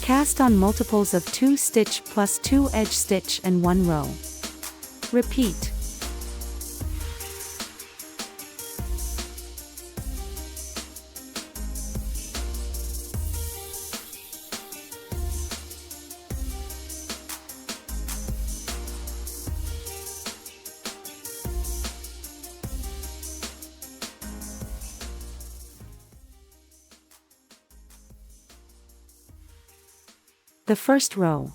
Cast on multiples of 2 stitch plus 2 edge stitch and 1 row. Repeat. The first row.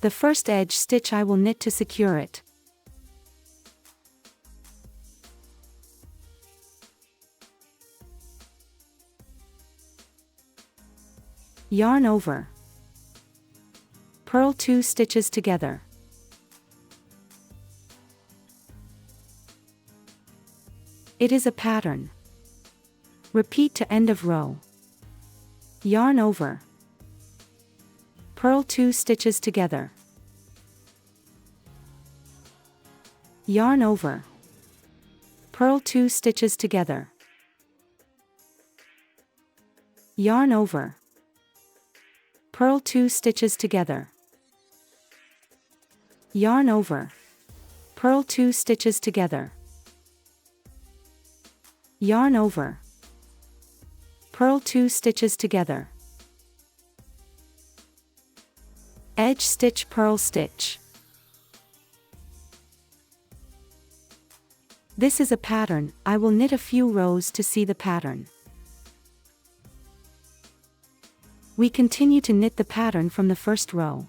The first edge stitch I will knit to secure it. Yarn over. Purl 2 stitches together. It is a pattern. Repeat to end of row. Yarn over. Purl 2 stitches together. Yarn over. Purl 2 stitches together. Yarn over. Purl 2 stitches together. Yarn over. Purl 2 stitches together. Yarn over. Purl 2 stitches together. Edge stitch, purl stitch. This is a pattern. I will knit a few rows to see the pattern. We continue to knit the pattern from the first row.